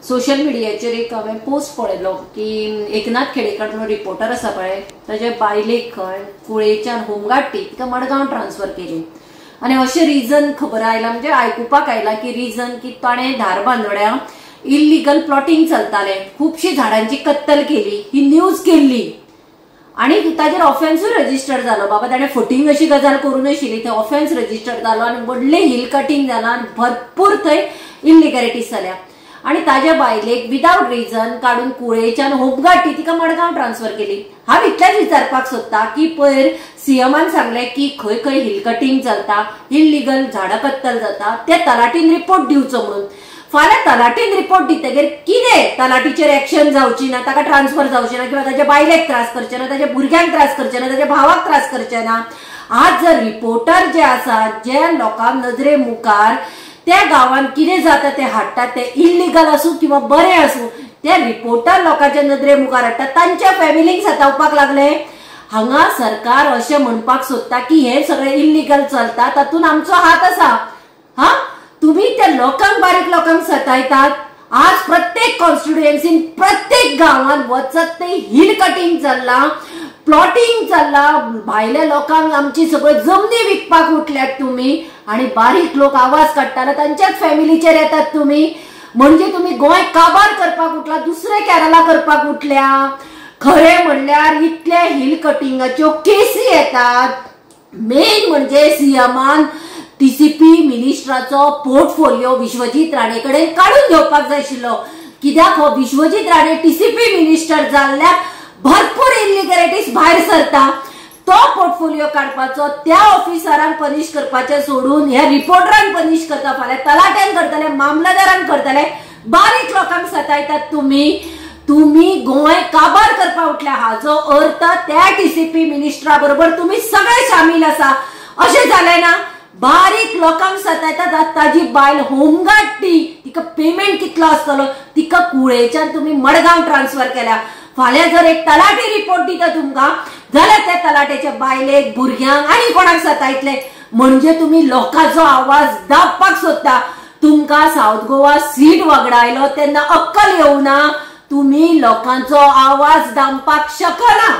Social मिडियाचेर एक हांवें पोस्ट पळयलो की एकनाथ खेडेकर म्हणून रिपोर्टर आसा पळय ताचे बायलेक खंय कुळेच्यान होमगार्ड तिका मडगांव ट्रान्सफर केली आनी अशें रिजन खबर आयला म्हणजे आयकुपाक आयला की रिजन की ताणें धार बांदोड्या इल्लीगल प्लॉटिंग चलताले खुबशी झाडांची कत्तल केली ही न्यूज केल्ली आणि ताजेर ऑफेन्सूय रजिस्टर जालो बाबा ताणें फटींग अशी गजाल करूं नाशिल्ली थंय ऑफेन्स रजिस्टर जालो आनी व्हडलें हिल कटिंग जालां आनी भरपूर थंय इल्लिगॅलिटीज जाल्या आणि ताज्या बायलेक विदाउट रिजन काढून कुळेच्यान होमगार्ड तिका मडगांव ट्रान्सफर केली। हांव इतलेंच विचारपाक सोदता की पयर सीएमान सांगलें की खंय खंय हिल कटिंग चलता इल्लीगल झाडां कत्तल जाता ते तलाटीन रिपोर्ट दिवचो म्हणून फाल्यां तलाटीन रिपोर्ट दितकीर कितें तलाटीचेर एक्शन जावची ना ताका ट्रान्सफर जावचें ना किंवा ताच्या बायलेक त्रास करचे ना ताच्या भुरग्यांक त्रास करचे ना ताच्या भावाक त्रास करचे ना। आज जर रिपोर्टर जे आसात जे लोकांक नजरे मुखार त्या गावात कितें जाता ते हाडटात ते इल्लीगल आसूं किंवा बरें आसूं ते रिपोर्टर लोकांच्या नजरे मुखार हाडटात तांच्या फॅमिलीक सतावपाक लागले। हांगा सरकार अशें म्हणपाक सोदता की हे सगळे इल्लीगल चलता तातूंत आमचो हात आसा। हा तुम्ही त्या लोकांक बारीक लोकांक सतायतात। आज प्रत्येक कॉन्स्टिट्युएन्सीन प्रत्येक गावात वचत ते हिल कटिंग चल्ला प्लॉटिंग चल्ला भायल्या लोकांक आमची सगळी जमनी विकपाक उठल्यात तुम्ही आणि बारीक लोक आवाज काढताना त्यांच्याच फॅमिलीचेर येतात तुम्ही म्हणजे तुम्ही गोंय काबार करपाक उठला दुसरे केरला करपाक उठल्या। खरे म्हणल्यार इतले हिल कटिंगाच्यो केसी येतात मेन म्हणजे सीएमान टीसीपी मिनिस्टराचो पोर्टफोलिओ विश्वजीत राणे कडेन काढून घेवपाक जाय आशिल्लो कित्याक हो विश्वजीत राणे टीसीपी मिनिस्टर जाल्ल्या भरपूर इल्लिगॅलिटीज भायर सरता तो पोर्टफोलिओ काढपाचो त्या ऑफिसरांक पनिश करपाचे सोडून ह्या रिपोर्टरांक पनिश करता फाल्यां तलाट्यान करतले मामलेदारांक करतले बारीक लोकांक सतायतात तुम्ही गोंय काबार करपा उठल्या हाजो अर्थ त्या टीसीपी मिनिस्टरा बरोबर तुम्ही सगळे शामील आसा अशें जालें ना। बारीक लोकांक सतायतात ताजी बायल होमगार्ड तिका पेमेंट कितलो आसतलो तिका कुळेच्यान तुम्ही मडगांव ट्रान्सफर केल्या फाल्यां जर एक तलाटी रिपोर्ट दिता तुमकां जाल्यार त्या तलाट्याच्या बायलेक भुरग्यांक आनी कोणाक सतायतले म्हणजे तुम्ही लोकांचो आवाज दाबपाक सोदता। तुमकां साऊथ गोवा सीट वगडायलो तेन्ना अक्कल येवना तुम्ही लोकांचो आवाज दामपाक शकना।